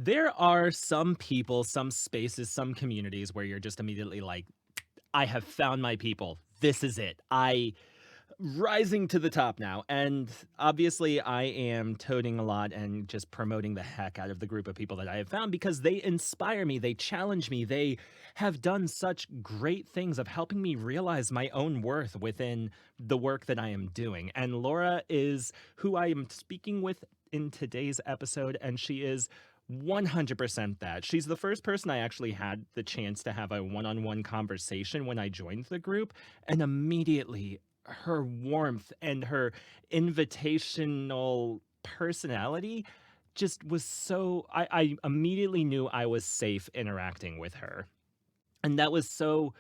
There are some people, some spaces, some communities where you're just immediately like, I have found my people. This is it. I rising to the top now. And obviously, I am toting a lot and just promoting the heck out of the group of people that I have found because they inspire me, they challenge me, they have done such great things of helping me realize my own worth within the work that I am doing. And Laura is who I am speaking with in today's episode, and she is 100% that. She's the first person I actually had the chance to have a one on one conversation when I joined the group. And immediately, her warmth and her invitational personality just was so I immediately knew I was safe interacting with her. And that was so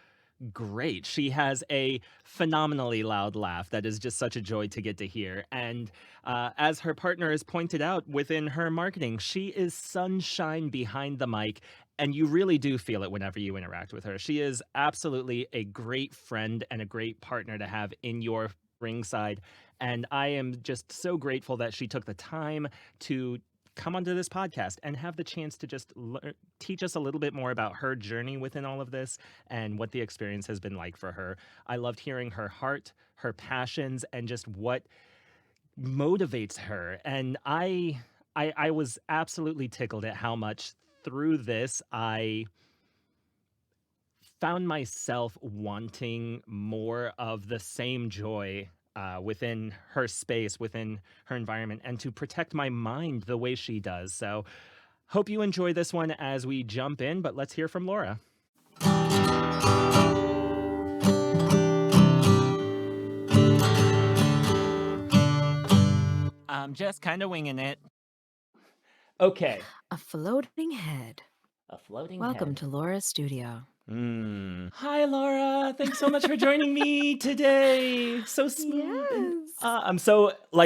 great. She has a phenomenally loud laugh that is just such a joy to get to hear. And as her partner has pointed out within her marketing, she is sunshine behind the mic. And you really do feel it whenever you interact with her. She is absolutely a great friend and a great partner to have in your ringside. And I am just so grateful that she took the time to come onto this podcast and have the chance to just teach us a little bit more about her journey within all of this and what the experience has been like for her. I loved hearing her heart, her passions, and just what motivates her. And I was absolutely tickled at how much through this I found myself wanting more of the same joy within her space, within her environment, and to protect my mind the way she does. So, hope you enjoy this one as we jump in, but let's hear from Laura. I'm just kind of winging it. Okay. A floating head. A floating Welcome head. to Laura's studio. Hi, Laura. Thanks so much for joining me today. So smooth and Yes.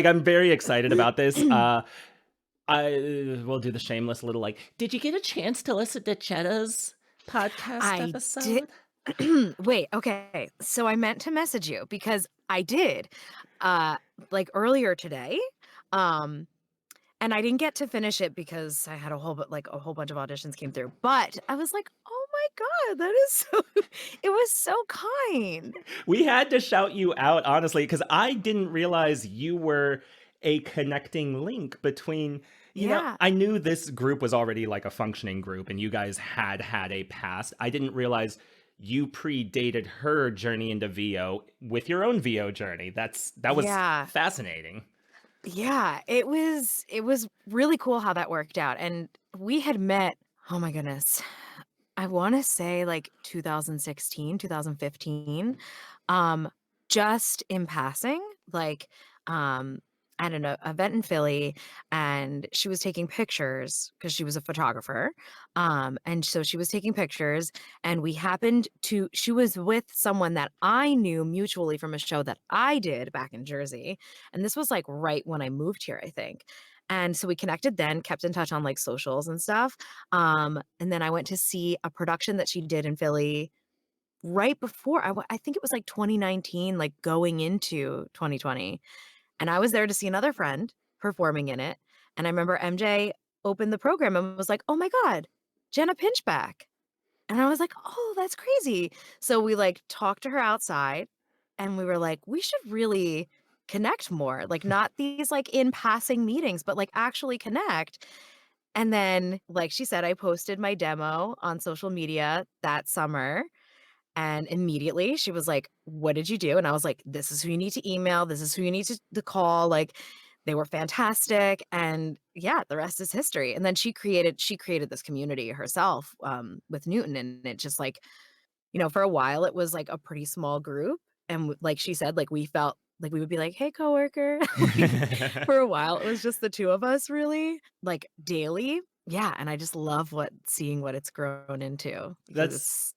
I'm very excited about this. I will do the shameless little like, did you get a chance to listen to Cheddah's podcast I did. episode? Wait, okay. So I meant to message you because I did uh like earlier today. Um and I didn't get to finish it because I had a whole bunch of auditions came through. But I was like, "Oh my god, that is so it was so kind." We had to shout you out, honestly, because I didn't realize you were a connecting link between, Yeah. I knew this group was already like a functioning group and you guys had had a past. I didn't realize you predated her journey into VO with your own VO journey. That was Yeah. fascinating. Yeah, it was really cool how that worked out, and we had met, oh my goodness, I wanna say, like, 2016, 2015, um, just in passing, like, um, at an event in Philly, and she was taking pictures because she was a photographer, and so she was taking pictures, and we happened to she was with someone that I knew mutually from a show that I did back in Jersey, and this was, like, right when I moved here, I think, and so we connected then, kept in touch on, like, socials and stuff, and then I went to see a production that she did in Philly right before I think it was, like, 2019, like, going into 2020, and I was there to see another friend performing in it, and I remember MJ opened the program and was like, "Oh my god, Jenna Pinchback," and I was like, "Oh, that's crazy." So we, like, talked to her outside, and we were like, "We should really connect more, like, not these, like, in passing meetings, but, like, actually connect." And then, like she said, I posted my demo on social media that summer, and immediately she was like, "What did you do?" And I was like, "This is who you need to email. This is who you need to call." Like, they were fantastic, and yeah, the rest is history. And then she created this community herself, with Newton, and it just like, for a while, it was like a pretty small group, and like she said, like we felt like we would be like, "Hey, coworker." Like, for a while, it was just the two of us really, like daily. Yeah, and I just love seeing what it's grown into because That's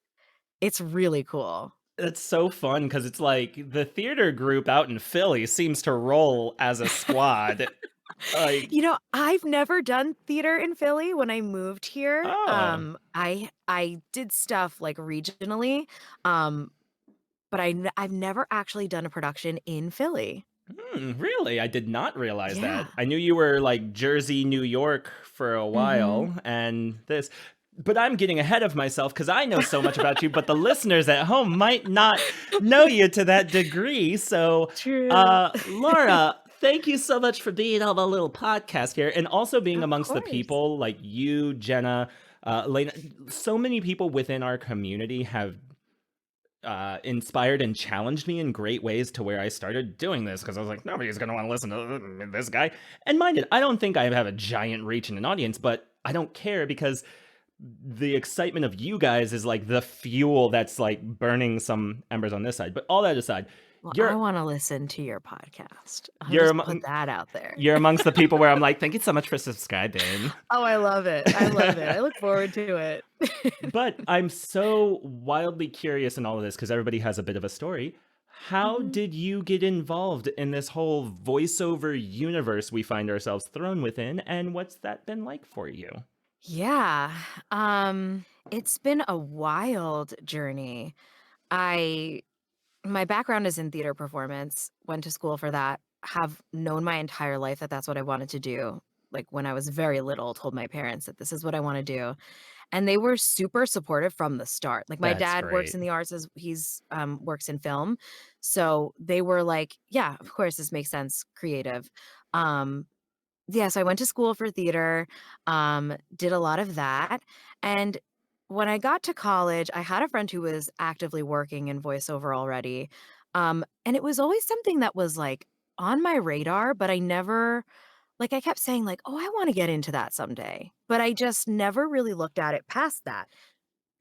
it's really cool. that's so fun because it's like the theater group out in Philly seems to roll as a squad. Like, I've never done theater in Philly when I moved here. oh, I did stuff, like, regionally, um, but I've never actually done a production in Philly. Really? I did not realize Yeah. that. I knew you were like Jersey, New York for a Mhm. while, and this. But I'm getting ahead of myself because I know so much about you, but the listeners at home might not know you to that degree. So, True. Laura, thank you so much for being on the little podcast here and also being Of amongst the course. people like you, Jenna, Lena. So many people within our community have inspired and challenged me in great ways to where I started doing this because I was like, nobody's going to want to listen to this guy. And mind it, I don't think I have a giant reach in an audience, but I don't care because the excitement of you guys is like the fuel that's like burning some embers on this side. But all that aside, Well, I you're wanna listen to your podcast. I'll you're just put among, that out there. you're amongst the people where I'm like, thank you so much for subscribing. Oh, I love it. I love it. I look forward to it. But I'm so wildly curious in all of this because everybody has a bit of a story. How Mhm. did you get involved in this whole voiceover universe we find ourselves thrown within, and what's that been like for you? Yeah. It's been a wild journey. I My background is in theater performance, went to school for that, have known my entire life that that's what I wanted to do. Like when I was very little, told my parents that this is what I want to do. And they were super supportive from the start. Like my That's dad works great. in the arts as works in film. So they were like, yeah, of course this makes sense, creative. Um yeah, so I went to school for theater, did a lot of that, and when I got to college, I had a friend who was actively working in voiceover already, and it was always something that was, like, on my radar, but I never like, I kept saying, like, "Oh, I wanna get into that someday," but I just never really looked at it past that.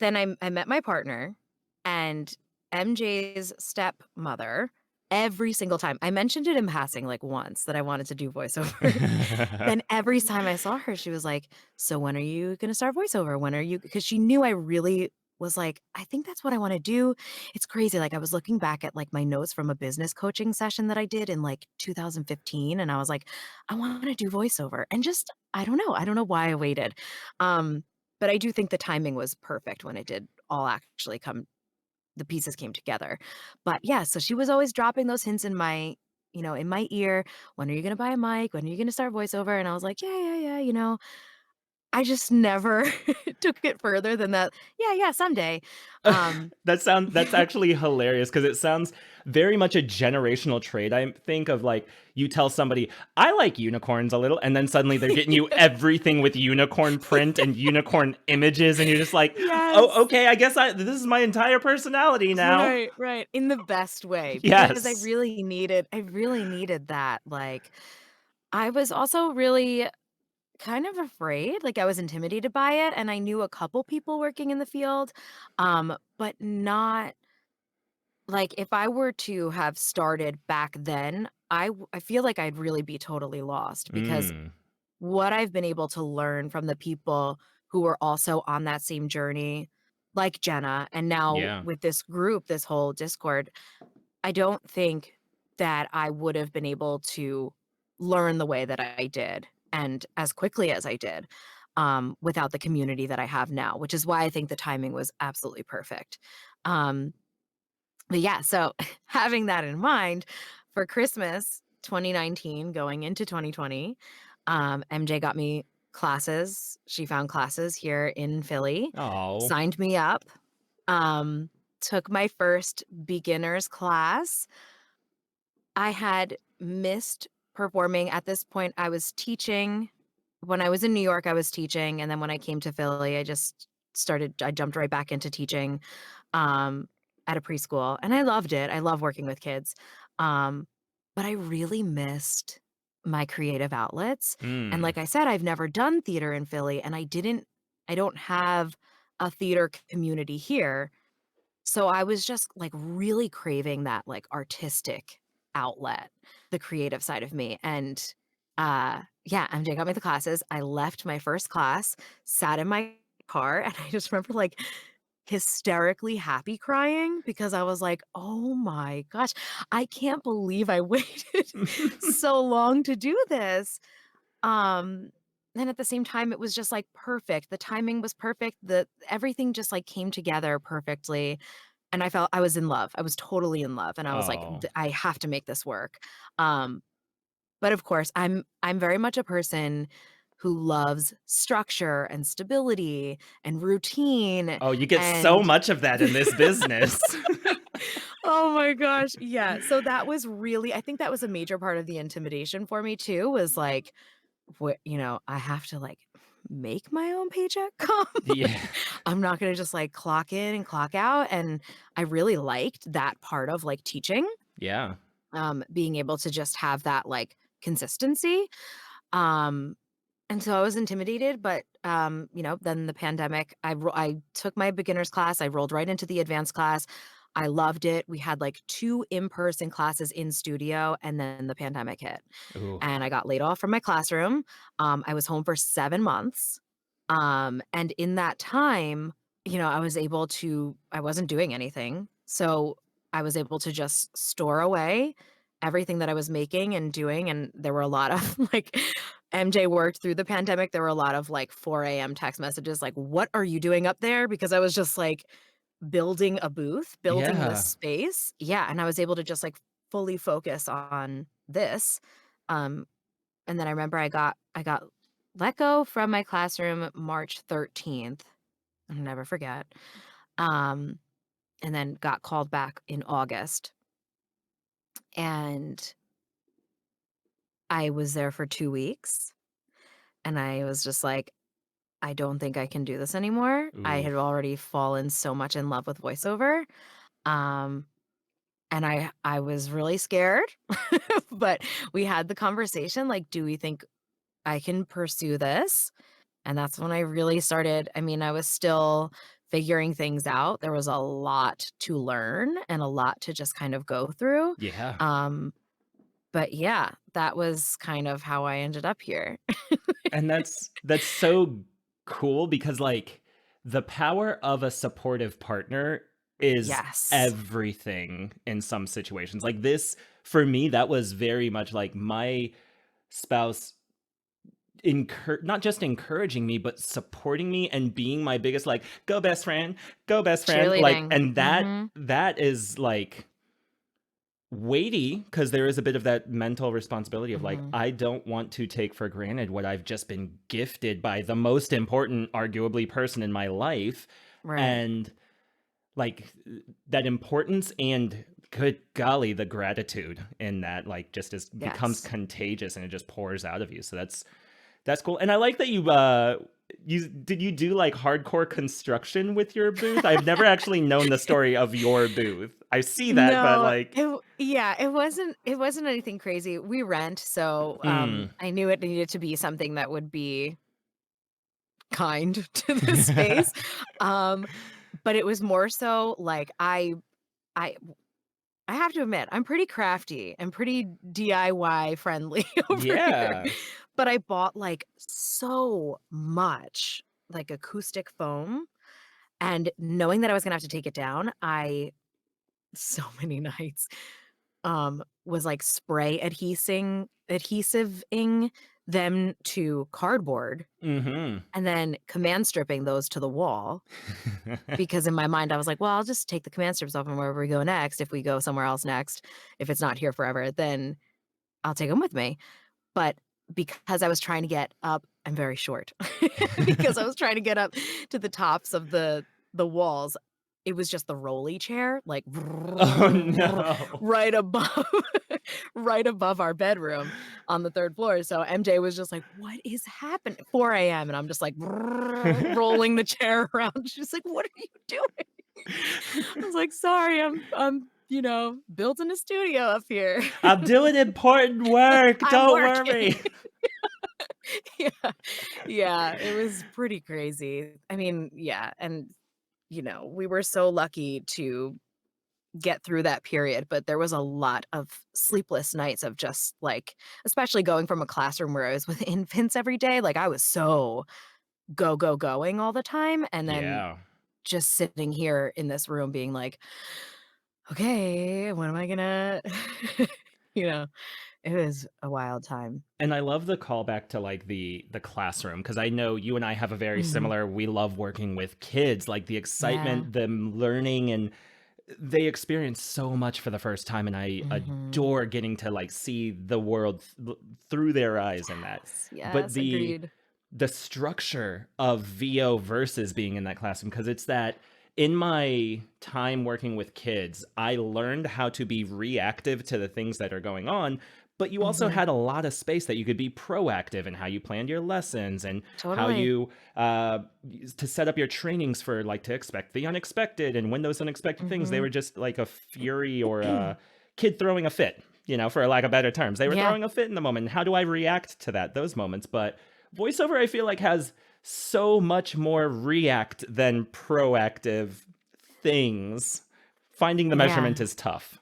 Then I met my partner, and MJ's stepmother, every single time I mentioned it in passing, like, once that I wanted to do voiceover. Then every time I saw her, she was like, "So when are you gonna start voiceover? When are you?" Because she knew I really was like, "I think that's what I wanna do." It's crazy, like, I was looking back at, like, my notes from a business coaching session that I did in, like, 2015, and I was like, "I wanna do voiceover," and just I don't know why I waited. Um, but I do think the timing was perfect when it did all actually come the pieces came together. But yeah, so she was always dropping those hints in in my ear. When are you gonna buy a mic? When are you gonna start voiceover? And I was like, yeah, yeah, yeah. I just never took it further than that. Yeah, yeah, someday. Um, That's actually hilarious because it sounds very much a generational trait. I think of like you tell somebody, "I like unicorns a little," and then suddenly they're getting you everything with unicorn print and unicorn images, and you're just like, "Oh, yes. okay, I guess this is my entire personality now." Right, right. In the best way because Yes. I really needed that. Like I was also really kind of afraid, like, I was intimidated by it, and I knew a couple people working in the field, but not like, if I were to have started back then, I feel like I'd really be totally lost because Mm. what I've been able to learn from the people who were also on that same journey, like Jenna, and now Yeah. with this group, this whole Discord, I don't think that I would have been able to learn the way that I did and as quickly as I did, without the community that I have now, which is why I think the timing was absolutely perfect. Um, but yeah, so having that in mind, for Christmas 2019 going into 2020, MJ got me classes. She found classes here in Philly, Oh. signed me up, um, took my first beginner's class. I had missed performing at this point. I was teaching. When I was in New York, I was teaching, and then when I came to Philly, I jumped right back into teaching, um, at a preschool, and I loved it. I love working with kids. Um, but I really missed my creative outlets, and Mm. like I said, I've never done theater in Philly, and I don't have a theater community here. So I was just, like, really craving that, like, artistic outlet, the creative side of me, and, yeah, MJ got me the classes. I left my first class, sat in my car, and I just remember, like, hysterically happy crying because I was like, "Oh my gosh, I can't believe I waited so long to do this." Um, and at the same time, it was just, like, perfect. The timing was perfect. The everything just, like, came together perfectly. and I was in love. I was totally in love, and I was like, Oh. I have to make this work." Um, but of course, I'm very much a person who loves structure and stability and routine Oh, you get so and much of that in this business. oh my gosh, yeah, so that was really I think that was a major part of the intimidation for me too, was like, what I have to, like, make my own paycheck come, Yeah. like, I'm not gonna just, like, clock in and clock out, and I really liked that part of, like, teaching, Yeah. being able to just have that, like, consistency, um and so I was intimidated, but, then the pandemic, I took my beginner's class, I rolled right into the advanced class. I loved it. We had, like, 2 in-person classes in studio, and then the pandemic hit, Ooh. and I got laid off from my classroom. I was home for 7 months, and in that time, I wasn't doing anything, so I was able to just store away everything that I was making and doing, and there were a lot of, like MJ worked through the pandemic, there were a lot of, like, 4 a.m. text messages, like, "What are you doing up there?" Because I was just, like, building a booth, building this Yeah. space. Yeah, and I was able to just, like, fully focus on this, um, and then I remember I got let go from my classroom March 13th, I'll never forget, um, and then got called back in August, and I was there for 2 weeks, and I was just like, I don't think I can do this anymore. I Ooh. had already fallen so much in love with voiceover, um, and I was really scared, but we had the conversation, like, "Do we think I can pursue this?" And that's when I really started I mean, I was still figuring things out. There was a lot to learn and a lot to just kind of go through, Yeah. um, but yeah, that was kind of how I ended up here. And that's so cool because, like, the power of a supportive partner is Yes. everything in some situations. Like, this for me, that was very much like my spouse not just encouraging me, but supporting me and being my biggest, like, go best friend," like, Cheerleading. and Mhm. that is, like, weighty because there is a bit of that mental responsibility of, like, Mhm. I don't want to take for granted what I've just been gifted by the most important, arguably, person in my life, Right. and, like, that importance and, good golly, the gratitude in that, like, just is becomes Yes. contagious and it just pours out of you, so that's cool, and I like that you do, like, hardcore construction with your booth? I've never actually known the story of your booth. I see that, but, No, like yeah, it wasn't anything crazy. We rent, so, mm. I knew it needed to be something that would be kind to the space, um, but it was more so, like, I I have to admit, I'm pretty crafty and pretty DIY friendly over here, Yeah. but I bought, like, so much, like, acoustic foam, and knowing that I was gonna have to take it down, I so many nights, was, like, spray adhesiving them to cardboard Mhm. and then command stripping those to the wall, because in my mind, I was like, "Well, I'll just take the command strips off and wherever we go next, if we go somewhere else next, if it's not here forever, then I'll take them with me." But because I was trying to get up I'm very short. Because I was trying to get up to the tops of the walls, it was just the rolly chair, like, Oh, no. right above right above our bedroom on the 3rd floor, so MJ was just like, "What is happening?" 4 a.m., and I'm just, like, rolling the chair around. She's like, "What are you doing?" I was like, "Sorry, I'm building a studio up here. I'm doing important work, I'm don't working." worry. Yeah. Yeah, it was pretty crazy. I mean, yeah, and, we were so lucky to get through that period, but there was a lot of sleepless nights of just, like especially going from a classroom where I was with infants every day, like, I was so go, go, going all the time, and then Yeah. just sitting here in this room being like, "Okay, when am I gonna" you know, it was a wild time. And I love the callback to, like, the classroom because I know you and I have a very Mhm. similar we love working with kids, like, the Yeah. excitement, them learning and they experience so much for the first time, and I Mhm. adore getting to, like, see the world through their eyes in that. Yes, But yes, agreed. the structure of VO versus being in that classroom, because it's that in my time working with kids, I learned how to be reactive to the things that are going on, but you also Mhm. had a lot of space that you could be proactive in how you planned your lessons and how Totally. you to set up your trainings for, like, to expect the unexpected, and when those unexpected things, they Mhm. were just like a fury or a kid throwing a fit, for lack of better terms. They were Yeah. throwing a fit in the moment. How do I react to those moments? But voiceover, I feel like, has so much more react than proactive things. Finding the measurement Yeah. is tough.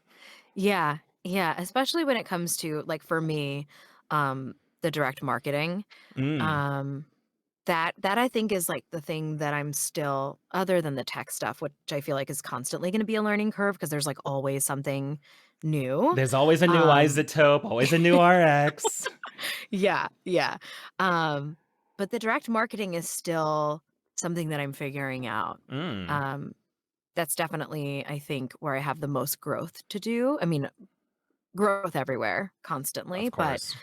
Yeah. Yeah, especially when it comes to, like, for me, the direct marketing, Mm. um, that I think is, like, the thing that I'm still other than the tech stuff, which I feel like is constantly gonna be a learning curve because there's, like, always something new. There's always a new Um isotope, always a new RX. Yeah, yeah. Um, but the direct marketing is still something that I'm figuring out. Mm. Um, that's definitely, I think, where I have the most growth to do. I mean, growth everywhere constantly, Of but course.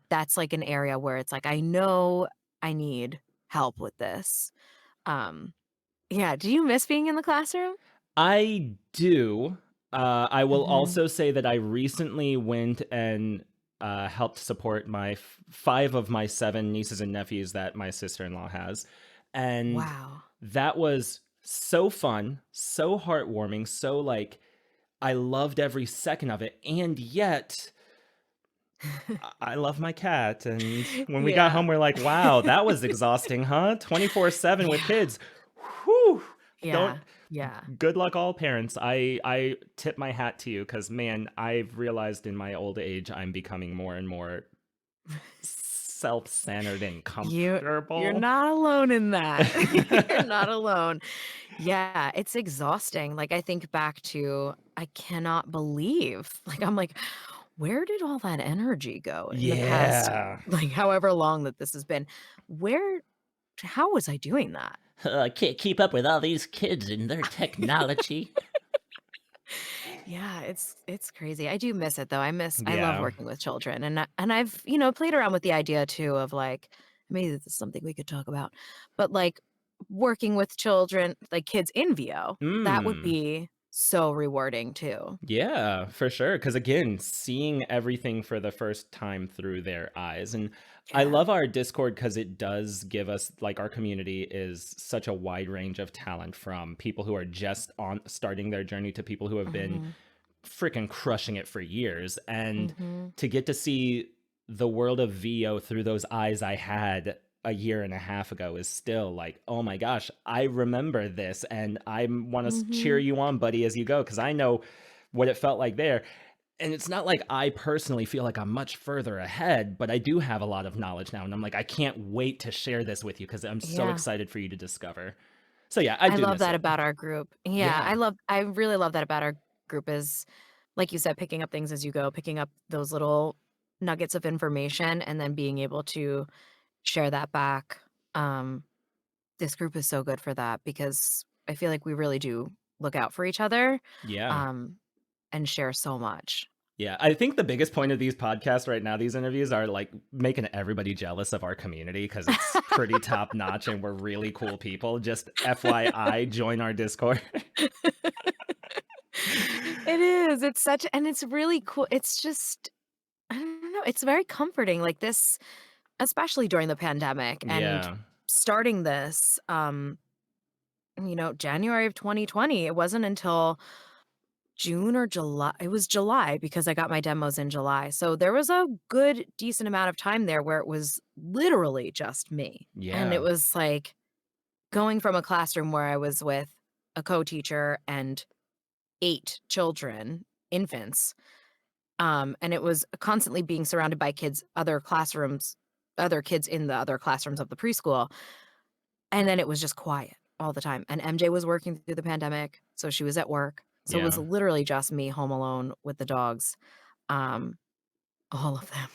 that's like an area where it's like I know I need help with this. Um, yeah, do you miss being in the classroom? I do. I will Mhm. also say that I recently went and helped support my 5 of my 7 nieces and nephews that my sister-in-law has. And Wow. that was so fun, so heartwarming, so, like, I loved every second of it. And yet, I love my cat. And when we got Yeah. home, we're like, wow, that was exhausting, huh? 24/7 with Yeah. kids. Whew. Don't Yeah. Yeah. Good luck, all parents. I tip my hat to you, because, man, I've realized in my old age I'm becoming more and more self-centered and You're comfortable. not alone in that. You're not alone. Yeah, it's exhausting. Like, I think back to I cannot believe, like, I'm like, "Where did all that energy go in the past, Yeah. like, however long that this has been? Where how was I doing that?" I can't keep up with all these kids and their technology. Yeah, it's crazy. I do miss it, though. I love Yeah. working with children, and I've, played around with the idea too of, like, maybe this is something we could talk about, but, like, working with children, like, kids in VO, that would Mm. be so rewarding too. Yeah, for sure. Because, again, seeing everything for the first time through their eyes. And I Yeah. love our Discord because it does give us, like, our community is such a wide range of talent, from people who are just on starting their journey to people who have been Mhm. freaking crushing it for years. And Mhm. to get to see the world of VO through those eyes I had a year and a half ago is still like, oh my gosh, I remember this, and I want to cheer Mhm. you on, buddy, as you go, because I know what it felt like there. And it's not like I personally feel like I'm much further ahead, but I do have a lot of knowledge now. And I'm like, I can't wait to share this with you because I'm so Yeah. excited for you to discover. So yeah, I I do love miss that it. about our group. Yeah, Yeah. I really love that about our group is, like you said, picking up things as you go, picking up those little nuggets of information and then being able to share that back. Um, this group is so good for that because I feel like we really do look out for each other, Yeah. um, and share so much. Yeah, I think the biggest point of these podcasts right now, these interviews, are like making everybody jealous of our community because it's pretty top notch and we're really cool people. Just FYI, join our Discord. It is. It's such and it's really cool. It's just I don't know, it's very comforting like this especially during the pandemic and Yeah. starting this January of 2020. It wasn't until June or July. It was July because I got my demos in July. So there was a good decent amount of time there where it was literally just me. And it Yeah. was like going from a classroom where I was with a co-teacher and 8 children, infants, and it was constantly being surrounded by other kids in the other classrooms of the preschool, and then it was just quiet all the time, and MJ was working through the pandemic, so she was at work, so it was Yeah. literally just me home alone with the dogs, um, all of them.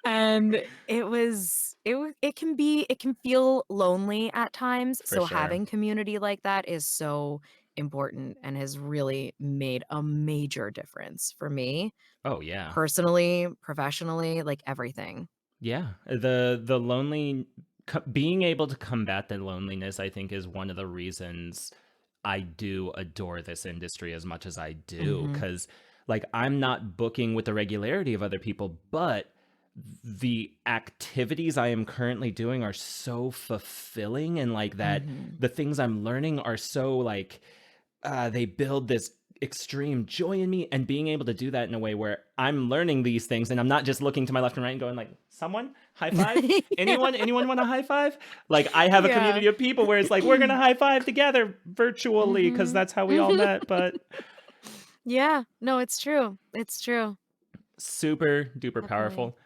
And it can feel lonely at times, For so sure. having community like that is so important and has really made a major difference for me, Oh, yeah. personally, professionally, like everything. Yeah, the being able to combat the loneliness, I think, is one of the reasons I do adore this industry as much as I do. Mhm. Because, like, I'm not booking with the regularity of other people, but the activities I am currently doing are so fulfilling, and like that Mhm. the things I'm learning are so like they build this extreme joy in me, and being able to do that in a way where I'm learning these things and I'm not just looking to my left and right and going like, someone high five, Yeah. anyone want a high five? Like, I have a Yeah. community of people where it's like we're gonna high five together virtually because Mhm. that's how we all met. But Yeah. No, it's true. It's true. super duper Definitely. powerful.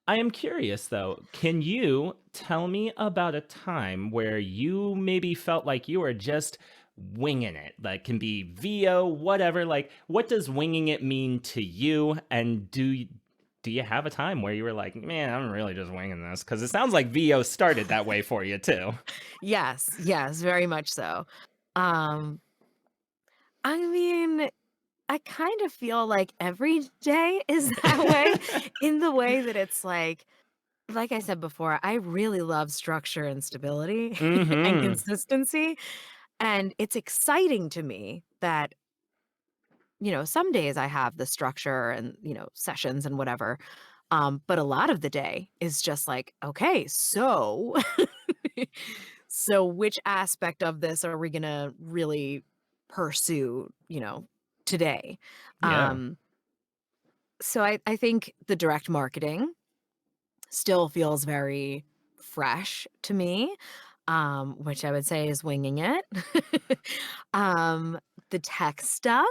I am curious though, can you tell me about a time where you maybe felt like you were just winging it? Like, can be VO, whatever. Like, what does winging it mean to you? And do you have a time where you were like, man, I'm really just winging this? Because it sounds like VO started that way for you too. Yes, yes, very much so. Um, I mean, I kind of feel like every day is that way in the way that it's like I said before, I really love structure and stability and Mm-hmm. consistency. And it's exciting to me that, some days I have the structure and, sessions and whatever. But a lot of the day is just like, okay, so so which aspect of this are we gonna really pursue, today? Yeah. Um, so I think the direct marketing still feels very fresh to me, which I would say is winging it. um, the tech stuff,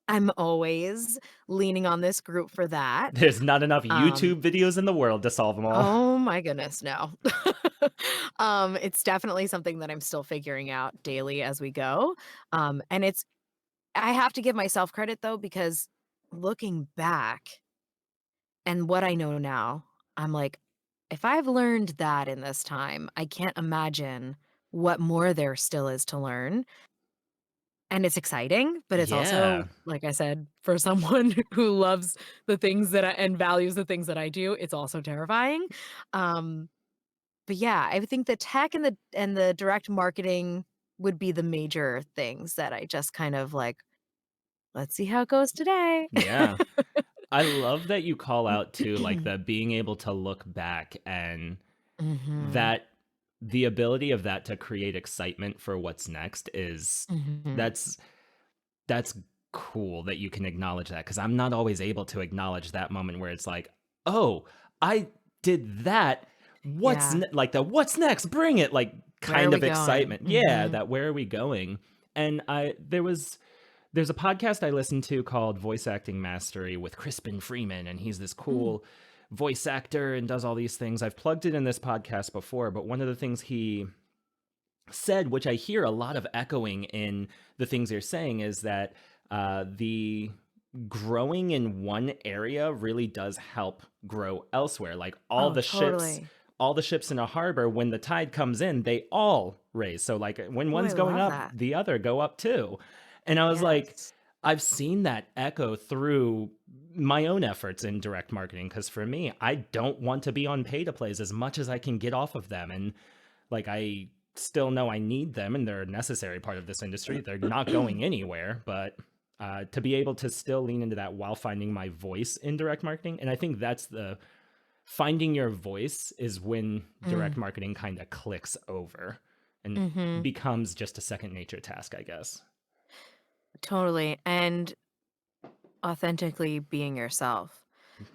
I'm always leaning on this group for that. There's not enough Um, YouTube videos in the world to solve them all. oh my goodness, no. It's definitely something that I'm still figuring out daily as we go. And I have to give myself credit though, because looking back and what I know now, I'm like, if I've learned that in this time, I can't imagine what more there still is to learn. And it's exciting, but it's also, Yeah. like I said, for someone who loves the things that and values the things that I do, it's also terrifying. Um, but yeah, I would think the tech and the direct marketing would be the major things that I just kind of like, let's see how it goes today. Yeah. I love that you call out too, like the being able to look back, and Mhm. that the ability of that to create excitement for what's next is Mhm. that's that's cool that you can acknowledge that, because I'm not always able to acknowledge that moment where it's like, oh, I did that. Yeah. Like the what's next? Bring it, like Where are kind we of going? excitement. Yeah, Mhm. that where are we going? And there's a podcast I listen to called Voice Acting Mastery with Crispin Freeman, and he's this Mm. cool voice actor and does all these things. I've plugged it in this podcast before, but one of the things he said, which I hear a lot of echoing in the things you're saying, is that the growing in one area really does help grow elsewhere. Like Oh, totally. all the ships in a harbor, when the tide comes in, they all raise. So like when Oh, I one's going love up, that. the other go up too. And I was like, Yes. I've seen that echo through my own efforts in direct marketing, because for me, I don't want to be on pay to plays as much as I can get off of them. And like, I still know I need them and they're a necessary part of this industry. They're not going anywhere, but to be able to still lean into that while finding my voice in direct marketing. And I think that's the finding your voice is when direct Mm. marketing kind of clicks over and Mhm. becomes just a second nature task, I guess. Totally, and authentically being yourself,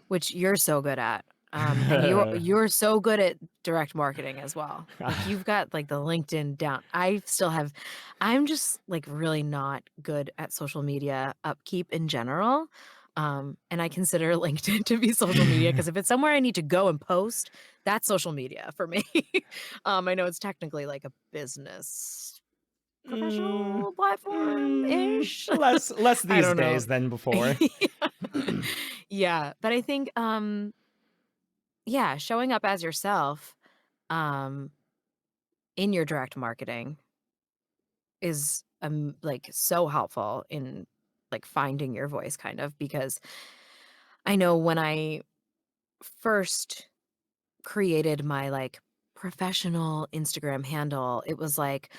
which you're so good at. And you're so good at direct marketing as well. Like, you've got, like, the LinkedIn down. I'm just, like, really not good at social media upkeep in general, and I consider LinkedIn to be social media because if it's somewhere I need to go and post, that's social media for me. I know it's technically, like, a business Mm, professional platform-ish? less I these don't know. days than before. Yeah, but I think, yeah, showing up as yourself, um, in your direct marketing is, like, so helpful in, like, finding your voice kind of because I know when I first created my, like, professional Instagram handle, it was like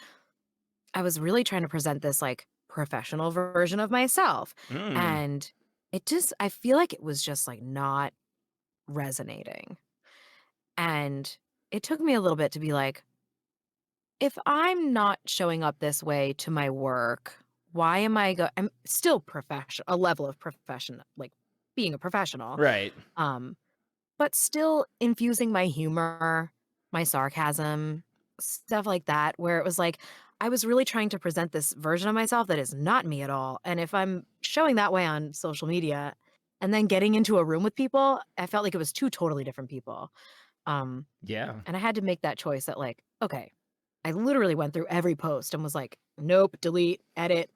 I was really trying to present this, like, professional version of myself, Mm, and it just I feel like it was just, like, not resonating, and it took me a little bit to be like, "If I'm not showing up this way to my work, why am I'm still profession a level of profession like, being a professional, right. um, but still infusing my humor, my sarcasm, stuff like that, where it was like, I was really trying to present this version of myself that is not me at all, and if I'm showing that way on social media and then getting into a room with people, I felt like it was 2 totally different people, um, Yeah. and I had to make that choice that like, okay, I literally went through every post and was like, "Nope, delete, edit,"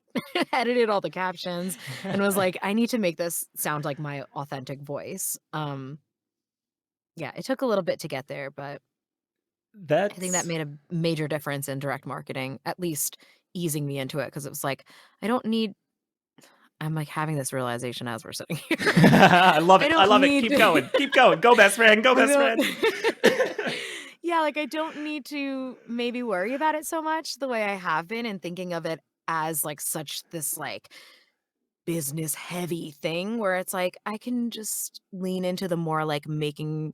edited all the captions, and was like, "I need to make this sound like my authentic voice." Yeah, it took a little bit to get there, but I think that That's made a major difference in direct marketing, at least easing me into it because it was like, I don't need I'm, like, having this realization as we're sitting here. I love I it. I don't love it. need Keep to going. Keep going. Go best friend. Go I best don't friend. Yeah, like, I don't need to maybe worry about it so much the way I have been and thinking of it as, like, such this, like, business heavy thing where it's like, I can just lean into the more, like, making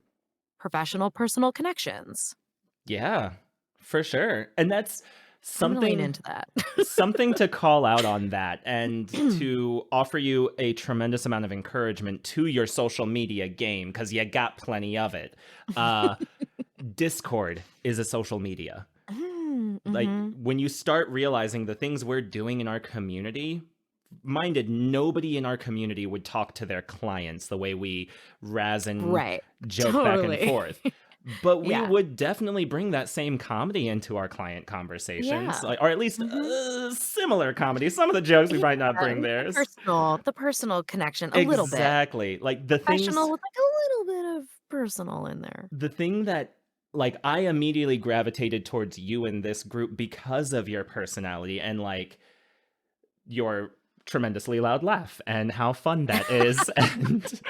professional personal connections. Yeah, for sure. And that's I'm gonna lean something into that. something to call out on that and to offer you a tremendous amount of encouragement to your social media game because you got plenty of it. Uh, Discord is a social media. Like Mhm. when you start realizing the things we're doing in our community, minded nobody in our community would talk to their clients the way we razz and Right. joke back and Totally. forth. But we Yeah. would definitely bring that same comedy into our client conversations, Yeah. like, or at least Mhm. similar comedy. Some of the jokes we Yeah, might not bring like theirs. the personal connection a little bit. Exactly. Like Professional with, like, a little bit of personal in there. the thing that like I immediately gravitated towards you in this group because of your personality and like your tremendously loud laugh and how fun that is. And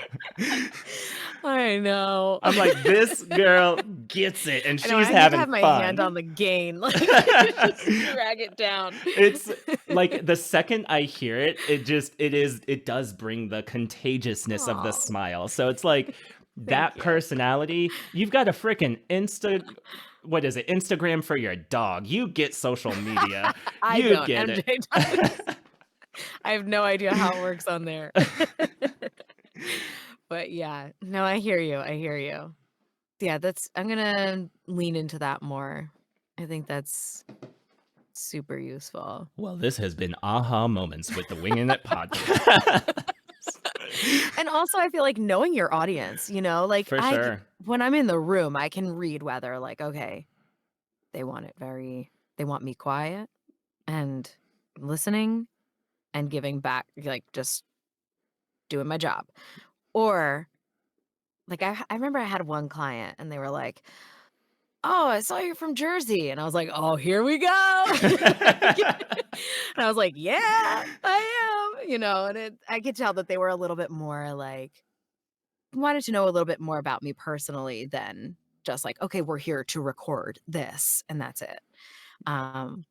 I know. I'm like, this girl gets it and I know, she's I need to having have my hand fun. on the gain, like, just drag it down. It's like the second I hear it, it does bring the contagiousness of the Aw, smile. So it's like thank that you. personality, you've got a freaking what is it? Instagram for your dog. You get social media. I You don't, get it. MJ does. I have no idea how it works on there. But yeah, no, I hear you, I hear you. Yeah, that's I'm gonna lean into that more. I think that's super useful. Well, this has been aha moments with the Winging It podcast. And also I feel like knowing your audience, like For sure. when I'm in the room, I can read whether like, okay, they want me quiet and listening and giving back, like just doing my job. Or like I remember I had one client and they were like, "Oh, I saw you're from Jersey." And I was like, "Oh, here we go." And I was like, "Yeah, I am," and I could tell that they were a little bit more like wanted to know a little bit more about me personally than just like, "Okay, we're here to record this and that's it." Um,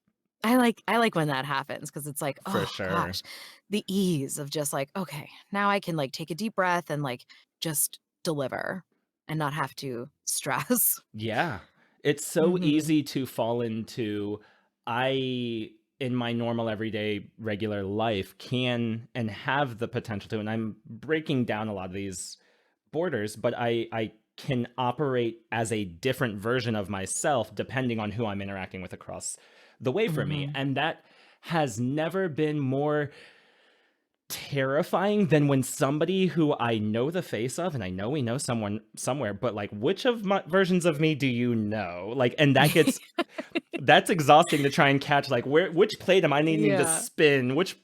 I like when that happens because it's like, For "Oh sure. gosh," the ease of just like, "Okay, now I can like take a deep breath and like just deliver and not have to stress." Yeah. It's so Mhm. easy to fall into I in my normal everyday regular life can and have the potential to and I'm breaking down a lot of these borders, but I can operate as a different version of myself depending on who I'm interacting with across the way from me. Mhm. And that has never been more terrifying than when somebody who I know the face of, and I know we know someone somewhere, but like, which of my versions of me do you know? Like, and that's exhausting to try and catch. Like, which plate am I needing to Yeah. spin? Which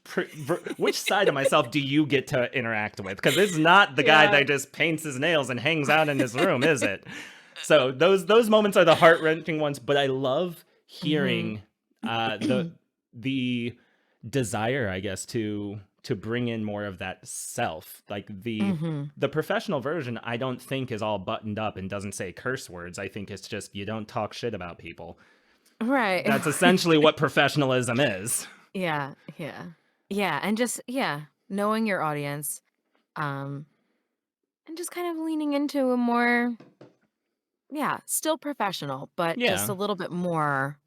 side of myself do you get to interact with? Because it's not the guy Yeah. that just paints his nails and hangs out in his room, is it? So those moments are the heart wrenching ones. But I love Mhm. hearing the the desire, I guess, to bring in more of that self. Like Mhm. the professional version, I don't think is all buttoned up and doesn't say curse words. I think it's just you don't talk shit about people. Right. That's essentially what professionalism is. Yeah, yeah. Yeah, and just yeah, knowing your audience, um, and just kind of leaning into a more yeah, still professional, but just Yeah. a little bit more,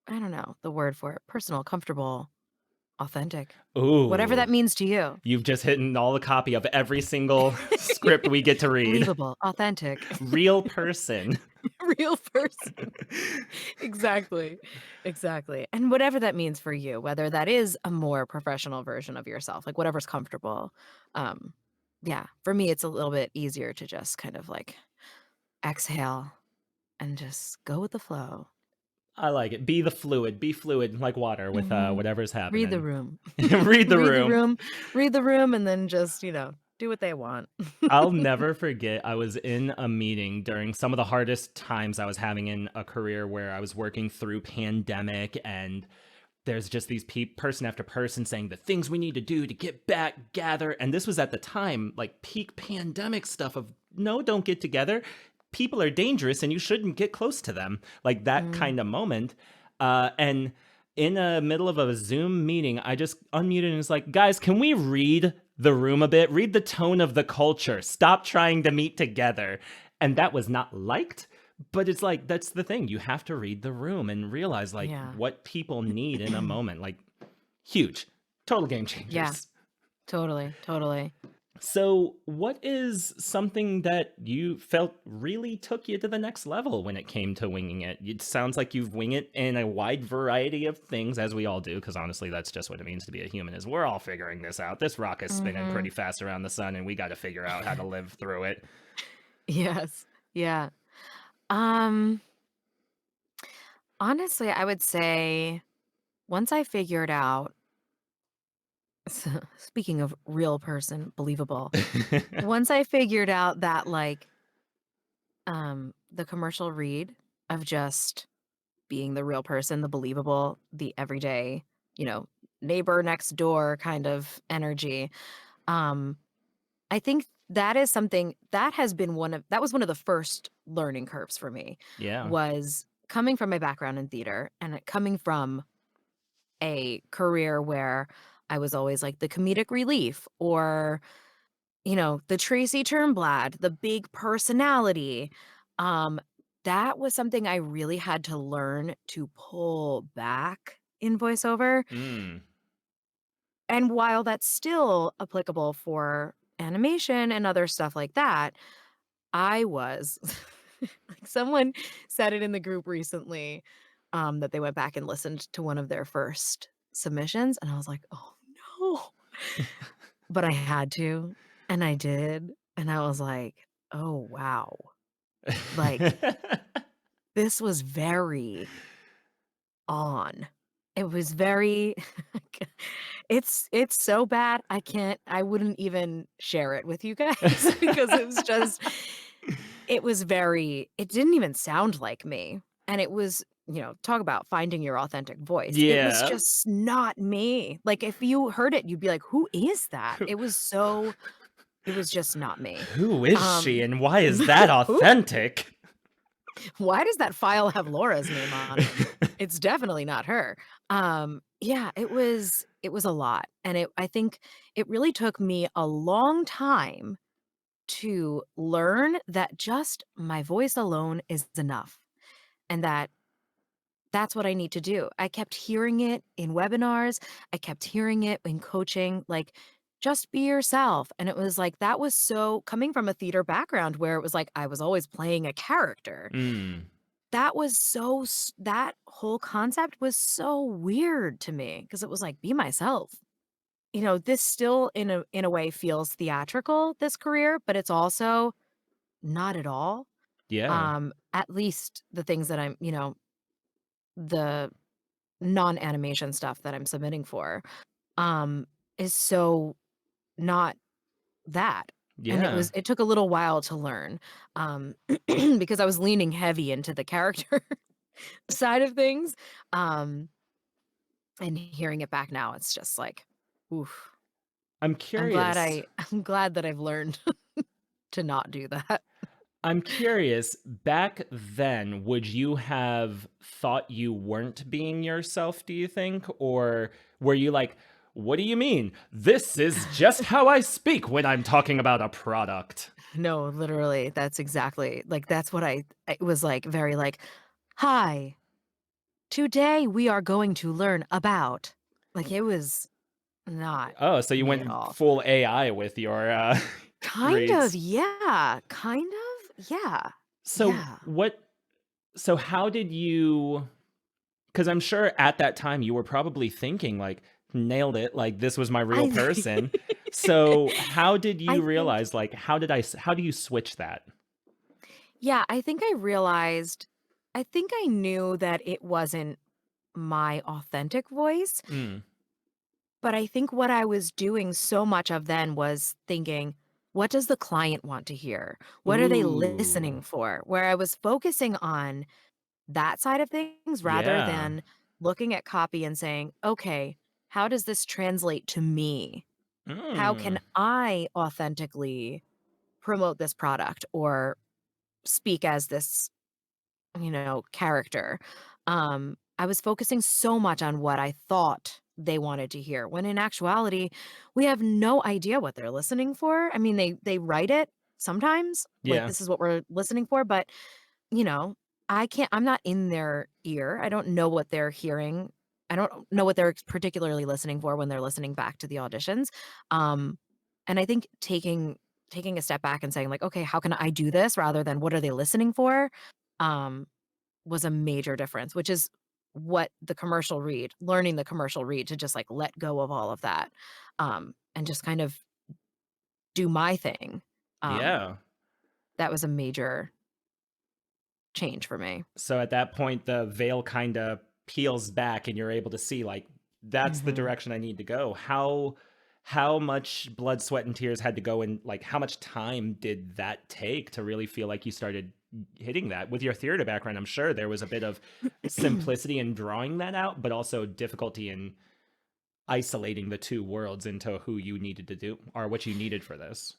I don't know the word for it, personal, comfortable, authentic. Whatever Ooh, that means to you. you've just hit all the copy of every single script we get to read. Believable, authentic, Real person. real person. Exactly. Exactly. And whatever that means for you, whether that is a more professional version of yourself, like whatever's comfortable. Um, yeah, for me, it's a little bit easier to just kind of like exhale and just go with the flow. I like it. Be fluid like water with Mhm. whatever's Read the happening. room. Read the Read the room. room, read the room, and then just, do what they want. I'll never forget, I was in a meeting during some of the hardest times I was having in a career where I was working through pandemic, and there's just these person after person saying the things we need to do to get back, gather. And this was at the time, like peak pandemic stuff of no, don't get together. People are dangerous and you shouldn't get close to them. Like that Mm, kind of moment. And in the middle of a Zoom meeting, I just unmuted and was like, guys, can we read the room a bit? Read the tone of the culture. Stop trying to meet together. And that was not liked. But it's like, that's the thing. You have to read the room and realize like yeah. what people need in a moment. Like, huge, total game Yeah, changers. totally, totally. So, what is something that you felt really took you to the next level when it came to winging it? It sounds like you've wing it in a wide variety of things, as we all do, because honestly, that's just what it means to be a human. Is we're all figuring this out. This rock is spinning Mhm. pretty fast around the sun, and we got to figure out how to live through it. Yes. Yeah. Um, Honestly, I would say once I figured out speaking of real person, believable, once I figured out that like the commercial read of just being the real person, the believable, the everyday, you know, neighbor next door kind of energy. Um I think that is something that has been that was one of the first learning curves for me Yeah. was coming from my background in theater and coming from a career where I was always like the comedic relief or, the Tracy Turnblad, the big personality. Um, that was something I really had to learn to pull back in voiceover. Mm. And while that's still applicable for animation and other stuff like that, I was like someone said it in the group recently, that they went back and listened to one of their first submissions, and I was like, "Oh, no." But I had to, and I did, and I was like, "Oh, wow." Like, this was very on. It was very it's so bad, I wouldn't even share it with you guys because it was just it didn't even sound like me, and it was talk about finding your authentic voice. It was Yeah. just not me. Like, if you heard it, you'd be like, "Who is that?" It was just not me. Who is she Um, and why is that who authentic? why does that file have Laura's name on it? It's definitely not her. Yeah, it was a lot, and I think it really took me a long time to learn that just my voice alone is enough and that that's what I need to do. I kept hearing it in webinars, I kept hearing it in coaching, like, "Just be yourself," and it was like, that was so coming from a theater background where it was like I was always playing a character. Mm. That was that whole concept was so weird to me because it was like, "Be myself." This still in a way feels theatrical, this career, but it's also not at all. Yeah. At least the things that the non-animation stuff that I'm submitting for, um, is so not that. And Yeah. it took a little while to learn, because I was leaning heavy into the character side of things. Um, And hearing it back now, it's just like, oof. I'm curious. I'm glad that I've learned to not do that. I'm curious, back then, would you have thought you weren't being yourself, do you think? Or were you like, what do you mean? This is just how I speak when I'm talking about a product. No, literally, that's exactly like, that's what it was like, very like, "Hi, today we are going to learn about." Like, it was not Oh, so you me at went all. full AI with your Kind of, reads. yeah, kind of, yeah, So yeah. what so how did you, because I'm sure at that time you were probably thinking like, nailed it, like this was my real I person. So how did I you think realize like how do you switch that? yeah, I think I realized I think I knew that it wasn't my authentic voice, Mm. but I think what I was doing so much of then was thinking, "What does the client want to hear? What are they Ooh. listening for?" Where I was focusing on that side of things rather Yeah. than looking at copy and saying, "Okay, how does this translate to me? How Mm. can I authentically promote this product or speak as this, character?" I was focusing so much on what I thought they wanted to hear, when in actuality, we have no idea what they're listening for. I mean, they write it sometimes, like, Yeah. "This is what we're listening for," but, you know, I'm not in their ear. I don't know what they're hearing. I don't know what they're particularly listening for when they're listening back to the auditions. Um, and I think taking a step back and saying like, "Okay, how can I do this?" rather than what are they listening for, um, was a major difference, which is what learning the commercial read to just like let go of all of that, and just kind of do my thing. Um, Yeah. that was a major change for me. So at that point the veil kind of peels back and you're able to see like that's the Mhm. direction I need to go. How much blood, sweat and tears had to go in, like how much time did that take to really feel like you started hitting that? With your theater background, I'm sure there was a bit of simplicity in drawing that out, but also difficulty in isolating the two worlds into who you needed to do or what you needed for this.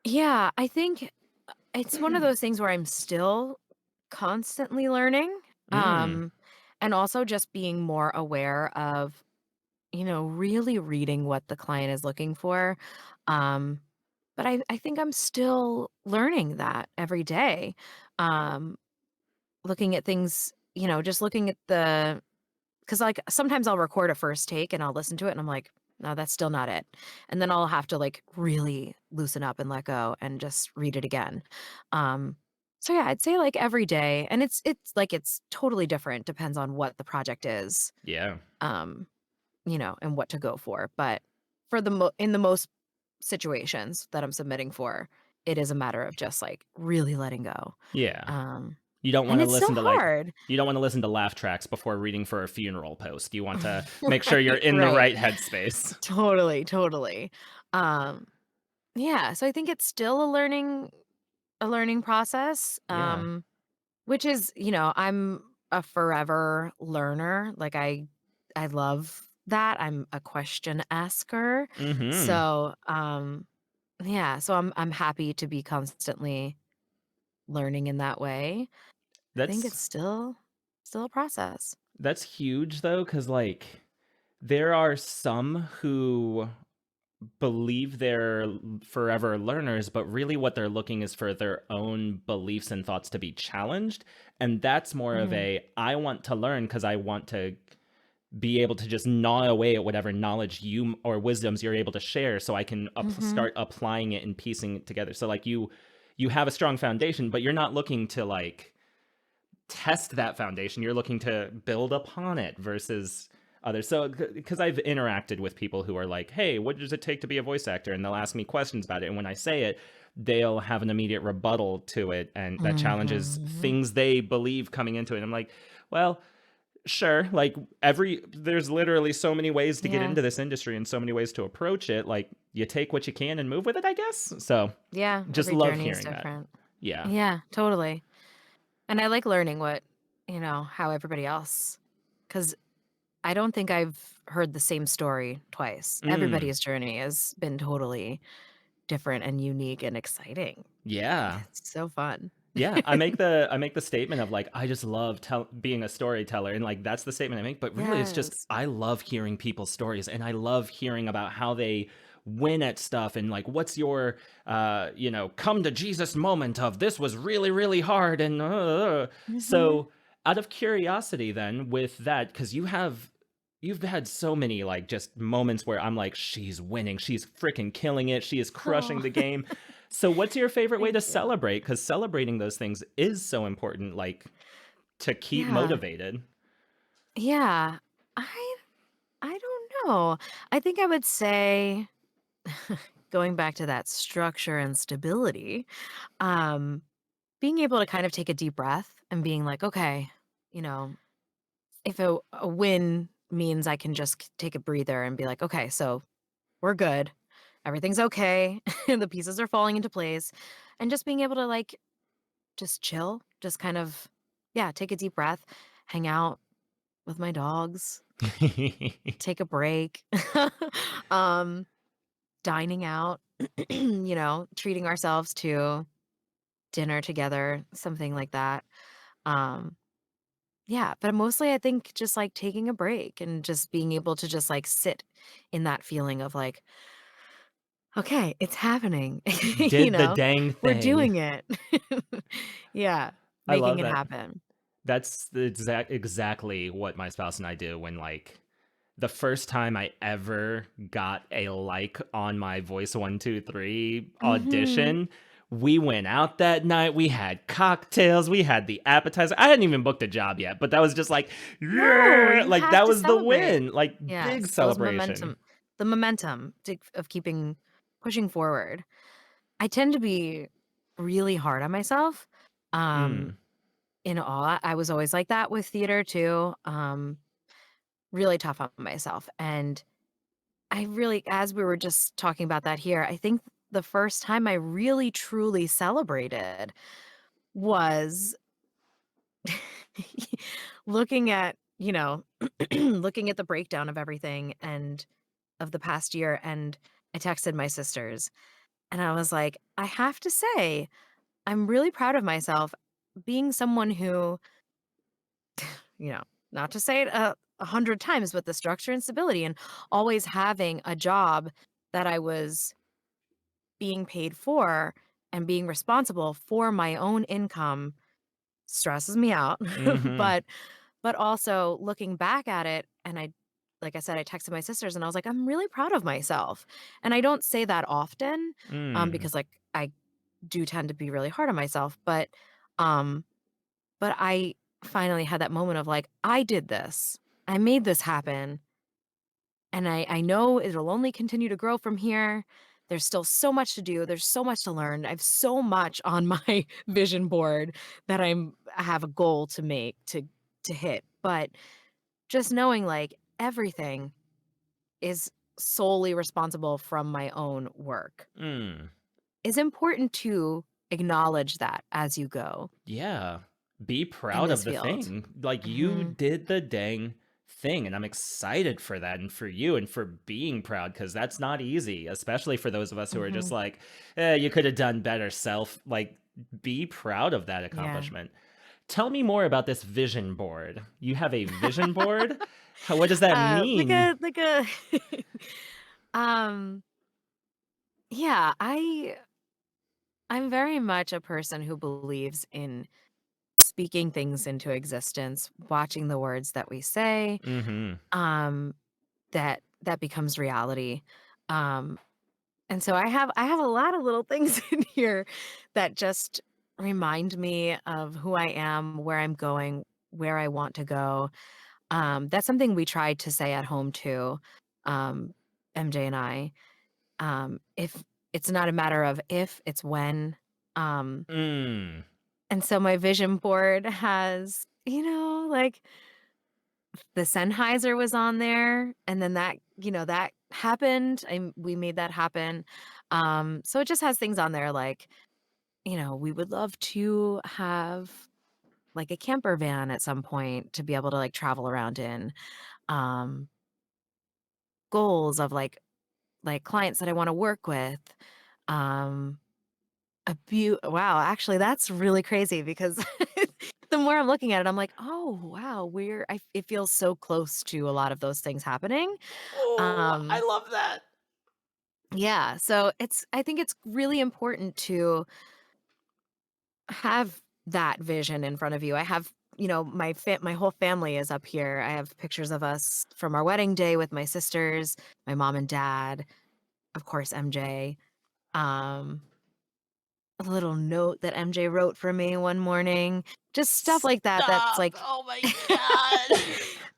Yeah, I think it's one of those things where I'm still constantly learning, Mm. and also just being more aware of, really reading what the client is looking for. Um, but I think I'm still learning that every day. Um, looking at things, just looking at the 'cause, like, sometimes I'll record a first take and I'll listen to it and I'm like, "No, that's still not it." And then I'll have to, like, really loosen up and let go and just read it again. Um, so yeah, I'd say, like, every day, and it's totally different, depends on what the project is, Yeah. um, and what to go for, but for in the most situations that I'm submitting for, it is a matter of just, like, really letting go. Yeah. Um, You don't and wanna it's still listen to, like hard. you don't wanna listen to laugh tracks before reading for a funeral post. You want to make sure you're Right, in the right. right headspace. Totally, totally. Um, yeah, so I think it's still a learning process, Yeah. which is, I'm a forever learner. Like I love that. I'm a question asker. Mhm. So, yeah, so I'm happy to be constantly learning in that way. I think That's it's still a process. that's huge though, because like, there are some who believe they're forever learners, but really what they're looking is for their own beliefs and thoughts to be challenged, and that's more of Mhm. a, "I want to learn because I want to be able to just gnaw away at whatever knowledge you or wisdoms you're able to share so I can Mhm. start applying it and piecing it together." So like you have a strong foundation, but you're not looking to like test that foundation. You're looking to build upon it versus others. So because I've interacted with people who are like, "Hey, what does it take to be a voice actor?" and they'll ask me questions about it, and when I say it, they'll have an immediate rebuttal to it and that challenges Mhm. things they believe coming into it. And I'm like, well, sure, like there's literally so many ways to get Yeah. into this industry and so many ways to approach it. Like you take what you can and move with it, I guess. So Yeah, just every love journey is hearing that. different. Yeah. Yeah, totally. And I like learning how everybody else, because I don't think I've heard the same story twice. Mm, Everybody's journey has been totally different and unique and exciting. yeah. It's so fun. Yeah, I make the statement of, like, I just love being a storyteller, and, like, that's the statement I make, but really it's just Yes. I love hearing people's stories, and I love hearing about how they win at stuff and, like, what's your, come to Jesus moment of, "This was really, really hard," and, Mhm. So, out of curiosity then with that, because you've had so many, like, just moments where I'm like, "She's winning, she's freaking killing it, she is crushing Oh, the game." So what's your favorite way thank to you. celebrate? Because celebrating those things is so important, like, to keep Yeah. motivated. Yeah. I I don't know. I think I would say going back to that structure and stability, um, being able to kind of take a deep breath and being like, okay, you know, if a win means I can just take a breather and be like, okay, so we're good. Everything's okay. The pieces are falling into place. And just being able to like just chill, just kind of, yeah, take a deep breath, hang out with my dogs, take a break, um, dining out, treating ourselves to dinner together, something like that. Um, yeah, but mostly I think just like taking a break and just being able to just like sit in that feeling of like, okay, it's happening. Did the dang We're thing. doing it. Yeah, I making love it that. happen. That's the exactly what my spouse and I do when, like, the first time I ever got a like on my Voice 123 Mhm. audition, we went out that night, we had cocktails, we had the appetizer. I hadn't even booked a job yet, but that was just like, No, "Yeah!" you Like, have that to was the celebrate. win, like, big Yes, those celebration. the momentum of keeping pushing forward. I tend to be really hard on myself. Um, Mm, in all, I was always like that with theater too. Really tough on myself. And I really, as we were just talking about that here, I think the first time I really truly celebrated was looking at, looking at the breakdown of everything and of the past year. And I texted my sisters and I was like, I have to say, I'm really proud of myself being someone who, you know, not to say it 100 times, but the structure and stability and always having a job that I was being paid for and being responsible for my own income stresses me out. mhm, But also looking back at it and I like I said, I texted my sisters and I was like, I'm really proud of myself. And I don't say that often, mm, because like I do tend to be really hard on myself. Um, but I finally had that moment of like, I did this. I made this happen. And I know it'll only continue to grow from here. There's still so much to do. There's so much to learn. I have so much on my vision board that I have a goal to make to hit. But just knowing like everything is solely responsible from my own work mm. is important to acknowledge that as you go Yeah. Be in proud this of the field. thing. Like, you Mhm. did the dang thing, and I'm excited for that and for you and for being proud because that's not easy, especially for those of us who are just Mhm. like, you could have done better, self." Like, be proud of that Yeah. accomplishment. Tell me more about this vision board. You have a vision board? What does that Like mean? a um yeah, I'm very much a person who believes in speaking things into existence, watching the words that we say, Mhm. um that becomes reality. Um and so I have a lot of little things in here that just remind me of who I am, where I'm going, where I want to go. That's something we tried to say at home too. Um MJ and I. If it's not a matter of if, it's when. Um, Mm. and so my vision board has, like the Sennheiser was on there, and then that happened. We made that happen. So it just has things on there like, we would love to have like a camper van at some point to be able to like travel around in. Um, Goals of like clients that I want to work with. Um, wow, actually that's really crazy because the more I'm looking at it, I'm like, oh wow, it feels so close to a lot of those things happening. Oh, I Um, love that. yeah, so I think it's really important to have that vision in front of you. I have, my whole family is up here. I have pictures of us from our wedding day with my sisters, my mom and dad, of course MJ. Um, a little note that MJ wrote for me one morning, just stuff like that that's Stop. like Oh my God.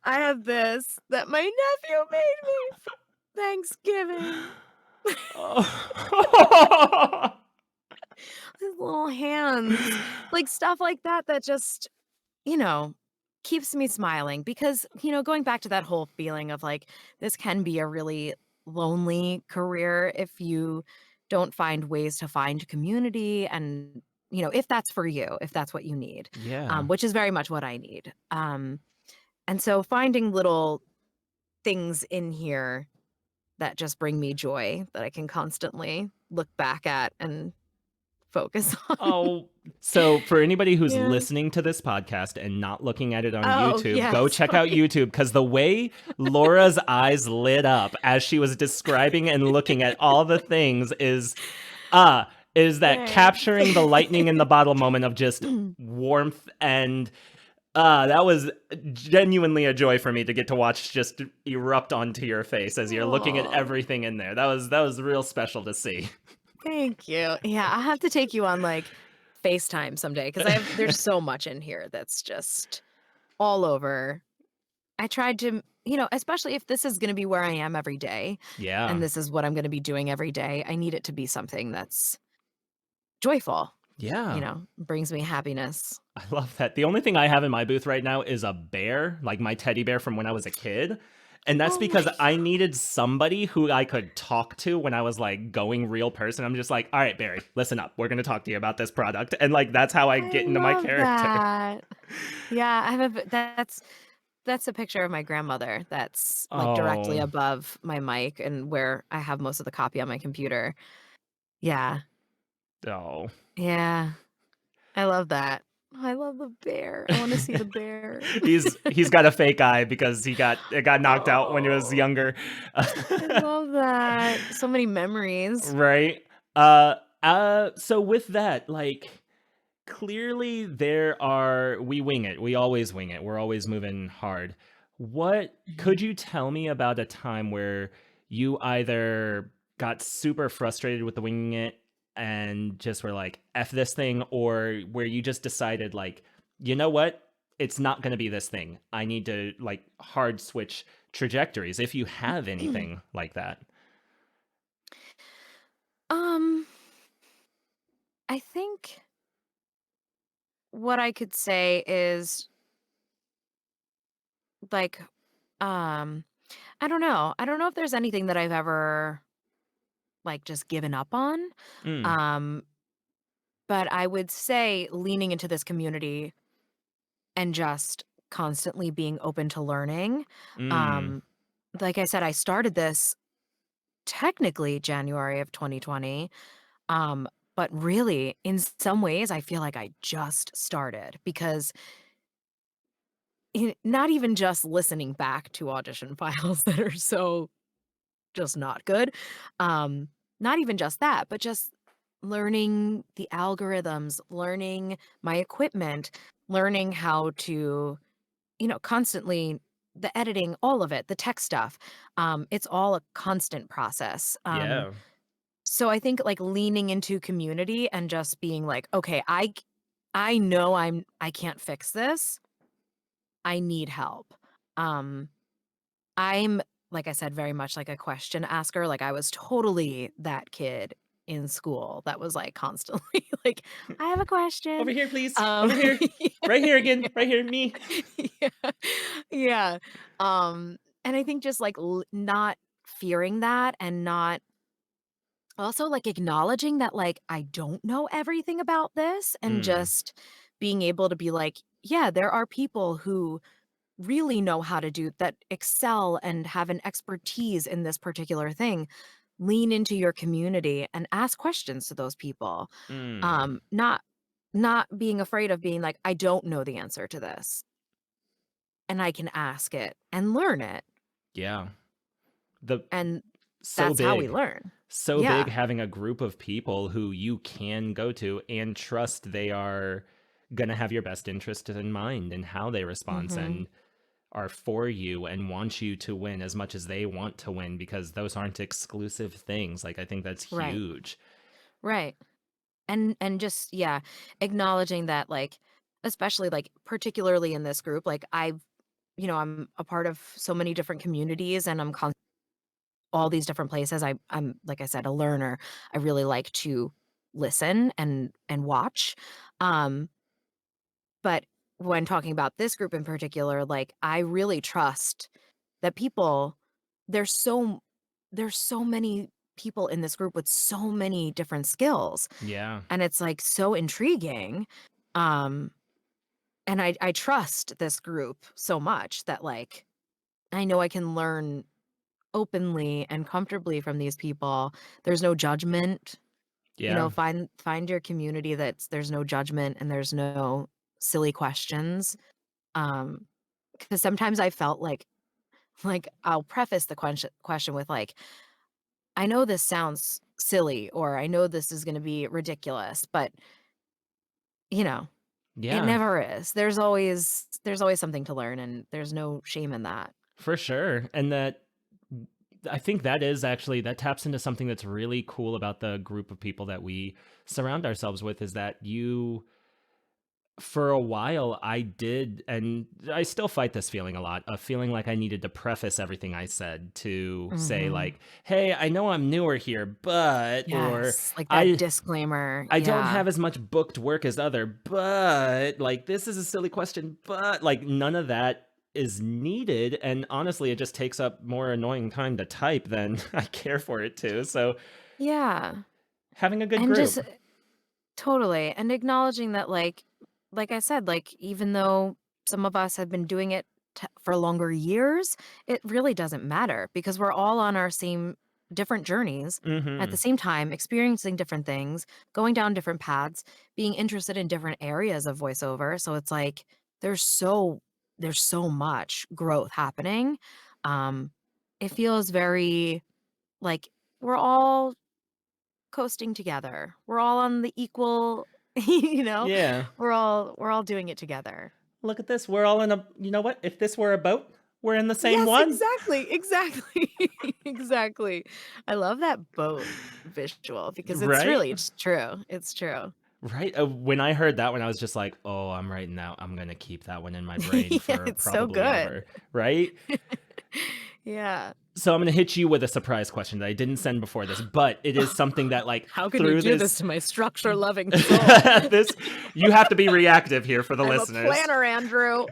I have this that my nephew made me for Thanksgiving. Oh. His little hands, like stuff like that that just, you know, keeps me smiling because, going back to that whole feeling of like this can be a really lonely career if you don't find ways to find community and, if that's for you, if that's what you need, Yeah. which is very much what I need. And so finding little things in here that just bring me joy that I can constantly look back at and focus on. Oh, so for anybody who's Yeah. listening to this podcast and not looking at it on Oh, YouTube, yeah, go check out sorry. YouTube because the way Laura's eyes lit up as she was describing and looking at all the things uh is that Thanks. capturing the lightning in the bottle moment of just warmth and that was genuinely a joy for me to get to watch just erupt onto your face as you're looking at Aw, everything in there. That was real special to see. thank you. Yeah, I'll have to take you on, like, FaceTime someday because there's so much in here that's just all over. I tried to especially if this is gonna be where I am every day, Yeah. and this is what I'm gonna be doing every day, I need it to be something that's joyful, Yeah. brings me happiness. I love that. The only thing I have in my booth right now is a bear, like my teddy bear from when I was a kid. And that's Oh my because I god. needed somebody who I could talk to when I was like going real person. I'm just like, all right, Barry, listen up. We're going to talk to you about this product. And like, that's how I I get into my love character. that. Yeah, I have a that's a picture of my grandmother that's, like, directly Oh, above my mic and where I have most of the copy on my computer. Yeah. oh. Yeah. I love that. I love the bear. I wanna see the bear. He's got a fake eye because it got knocked out when he was Oh, younger. I love that. So many memories. Right? So with that, like clearly we wing it. We always wing it. We're always moving hard. What could Mhm. you tell me about a time where you either got super frustrated with the winging it and just were like, F this thing, or where you just decided, like, you know what? It's not going to be this thing. I need to, like, hard switch trajectories if you have anything like that. Um, I think what I could say is, like, um, I don't know. I don't know if there's anything that I've ever, like, just given up on. Mm, Um, but I would say leaning into this community and just constantly being open to learning. mm, Um, like I said, I started this technically January of 2020. Um, but really, in some ways, I feel like I just started because not even just listening back to audition files that are so just not good. Um, Not even just that, but just learning the algorithms, learning my equipment, learning how to constantly the editing, all of it, the tech stuff. It's all a constant process. yeah. So I think like leaning into community and just being like, okay, I know I can't fix this. I need help. Um, I'm like I said, very much like a question asker. Like I was totally that kid in school that was like constantly like, I have a Over question. here, please. Um, Over here. Right here again. Right here, me. yeah. Yeah. And I think just like not fearing that and not also like acknowledging that like I don't know everything about this and Mm, just being able to be like yeah, there are people who really know how to do that, excel and have an expertise in this particular thing. Lean into your community and ask questions to those people. Mm, Not being afraid of being like, I don't know the answer to this, and I can ask it and learn it. yeah. The And So that's how we big. learn. So big Yeah. having a group of people who you can go to and trust they are going to have your best interest in mind and how they respond Mhm. and are for you and want you to win as much as they want to win because those aren't exclusive things. Like I think that's Right. huge. Right. And just, yeah, acknowledging that, like, especially, like, particularly in this group, like, I'm a part of so many different communities, and all these different places. I'm, like I said, a learner. I really like to listen and watch. Um, but when talking about this group in particular, like, I really trust that people there's so there's so many people in this group with so many different skills, Yeah. and it's, like, so intriguing. Um, and I trust this group so much that, like, I know I can learn openly and comfortably from these people. There's no judgment. Yeah. Find your community that's there's no judgment and there's no silly questions. Um, because sometimes I felt like I'll preface the question with like, I know this sounds silly or I know this is gonna be ridiculous, but you know, it Yeah. never is. There's always something to learn and there's no shame in that. For sure. And that I think that is actually that taps into something that's really cool about the group of people that we surround ourselves with is that you for a while I did and I still fight this feeling a lot, of feeling like I needed to preface everything I said to say Mhm. like, "Hey, I know I'm newer here, but," or Yes, like that "I disclaimer. I don't Yeah. have as much booked work as other, but like this is a silly question, but like none of that is needed and honestly it just takes up more annoying time to type than I care for it to. So Yeah. having a good And just group. totally, and acknowledging that, like I said, like, even though some of us have been doing it for longer years, it really doesn't matter because we're all on our same different journeys at the Mhm. same time, experiencing different things, going down different paths, being interested in different areas of voiceover. So it's like there's so there's so much growth happening. Um, it feels very like we're all coasting together. We're all on the equal, you know, Yeah. we're all doing it together. Look at this. We're all in a you know what? If this were a boat, we're in the same Yes, one. exactly, exactly, exactly. I love that boat visual because Right? it's true. It's true. Right? When I heard that one, I was just like, "Oh, I'm writing that. I'm gonna keep that one in my brain Yeah, for it's so probably good. ever." Right? Yeah. So I'm gonna hit you with a surprise question that I didn't send before this, but it is something that like How can you through do this this to my structure loving soul? this you have to be reactive here for the I'm a listeners. planner, Andrew.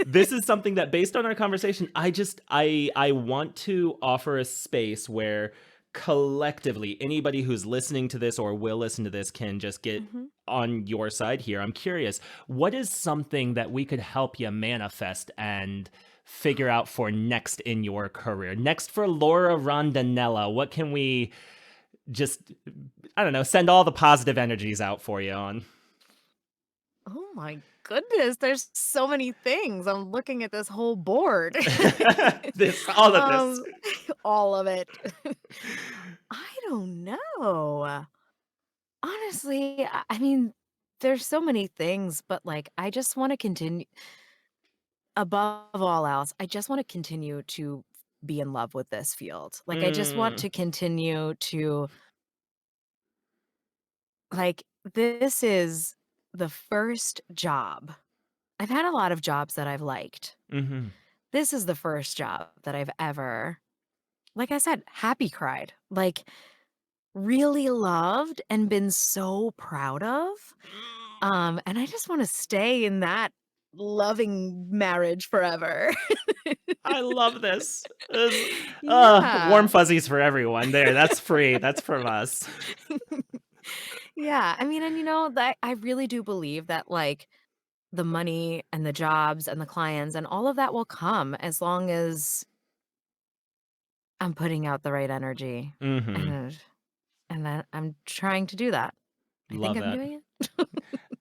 This is something that based on our conversation, I want to offer a space where collectively anybody who's listening to this or will listen to this can just get Mhm. on your side here. I'm curious, what is something that we could help you manifest and figure out for next in your career? Next for Laura Rondinella, what can we just I don't know, send all the positive energies out for you on? Oh my goodness, there's so many things. I'm looking at this whole board. This all of this. Um, all of it. I don't know. Honestly, I mean, there's so many things, but, like, I just wanna continue above all else, I just wanna continue to be in love with this field. Like, I just want Mm, to continue to like, this is the first job. I've had a lot of jobs that I've liked. mhm. This is the first job that I've ever, like I said, happy cried, like, really loved and been so proud of. And I just wanna stay in that loving marriage forever. I love this. Warm Yeah. fuzzies for everyone. There, that's free. That's from us. Yeah, I mean, and that I really do believe that, like, the money and the jobs and the clients and all of that will come as long as I'm putting out the right energy. Mhm. And and that I'm trying to do that. I think Love I'm that. doing it.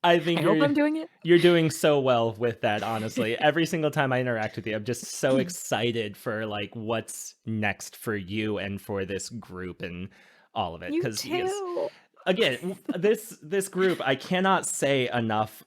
I I think hope I'm doing it. you're doing so well with that, honestly. Every single time I interact with you, I'm just so excited for, like, what's next for you and for this group and all of it. You Because yes, too. again, this group, I cannot say enough.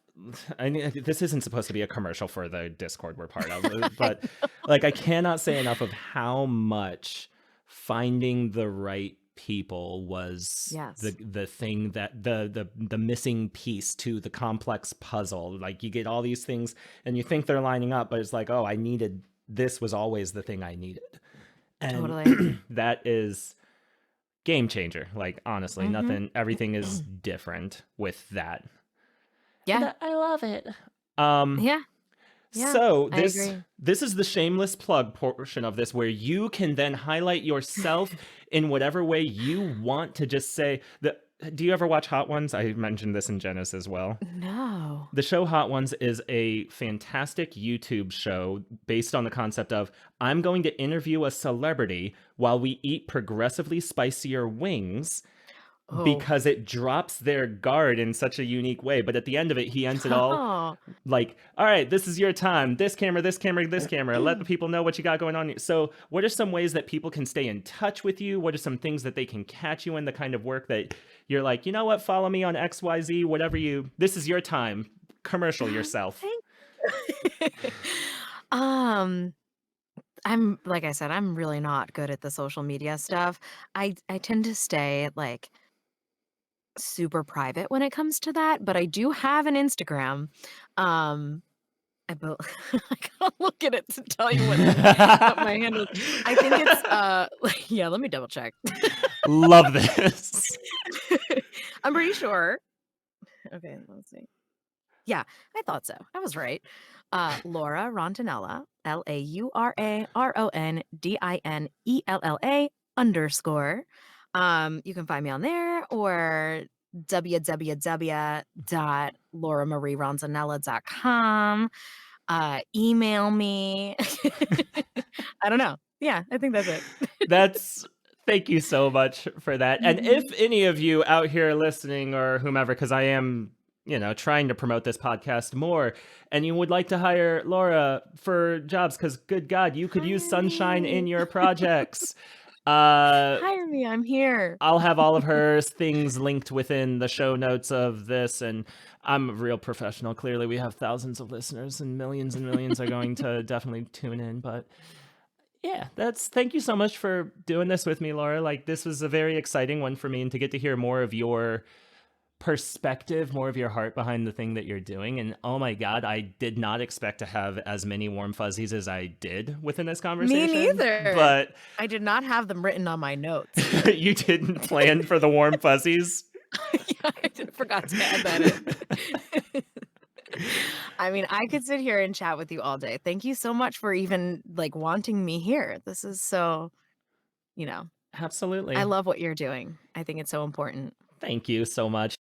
I mean, this isn't supposed to be a commercial for the Discord we're part of, I but, like, I cannot say enough of how much finding the right people was Yes, the thing that the missing piece to the complex puzzle. Like, you get all these things and you think they're lining up, but it's like, oh, I needed this was always the thing I needed. And totally. that is game changer. Like, honestly, Mhm. nothing, everything is different with that. And Yeah. I love it. Um, Yeah. Yeah. so I this agree. this is the shameless plug portion of this where you can then highlight yourself in whatever way you want to just say that. Do you ever watch Hot Ones? I mentioned this in Genesis as well. No. The show Hot Ones is a fantastic YouTube show based on the concept of I'm going to interview a celebrity while we eat progressively spicier wings Oh. because it drops their guard in such a unique way. But at the end of it, he ends it all Oh. like, all right, this is your time. This camera, this camera, this camera. Let the people know what you got going on. So, what are some ways that people can stay in touch with you? What are some things that they can catch you in, the kind of work that you're like, you know what, follow me on XYZ, whatever this is your time. Commercial yourself. Thank you. Um, I'm like I said, I'm really not good at the social media stuff. I tend to stay, like, super private when it comes to that, but I do have an Instagram. Um, I built I gotta look at it to tell you what my handle is. I think it's, yeah, let me double check. Love this. I'm pretty sure. Okay, let's see. Yeah, I thought so. I was right. Laura Rondinella, LauraRondinella_. You can find me on there or www.lauramarierondinella.com. Email me. I don't know. Yeah, I think that's it. That's Thank you so much for that. And if Mhm. any of you out here listening or whomever, because I am, trying to promote this podcast more, and you would like to hire Laura for jobs, because good God, you could use Hire sunshine in me. your projects. Uh, Hire me. I'm here. I'll have all of her things linked within the show notes of this, and I'm a real professional. Clearly, we have thousands of listeners, and millions are going to definitely tune in. But yeah, thank you so much for doing this with me, Laura. Like, this was a very exciting one for me, and to get to hear more of your perspective, more of your heart behind the thing that you're doing. And oh my God, I did not expect to have as many warm fuzzies as I did within this Me conversation, neither. but I did not have them written on my notes. you didn't plan for the warm fuzzies. Yeah, forgot to add that in. I mean, I could sit here and chat with you all day. Thank you so much for even, like, wanting me here. This is so, you know, I Absolutely. love what you're doing. I think it's so important. Thank you so much.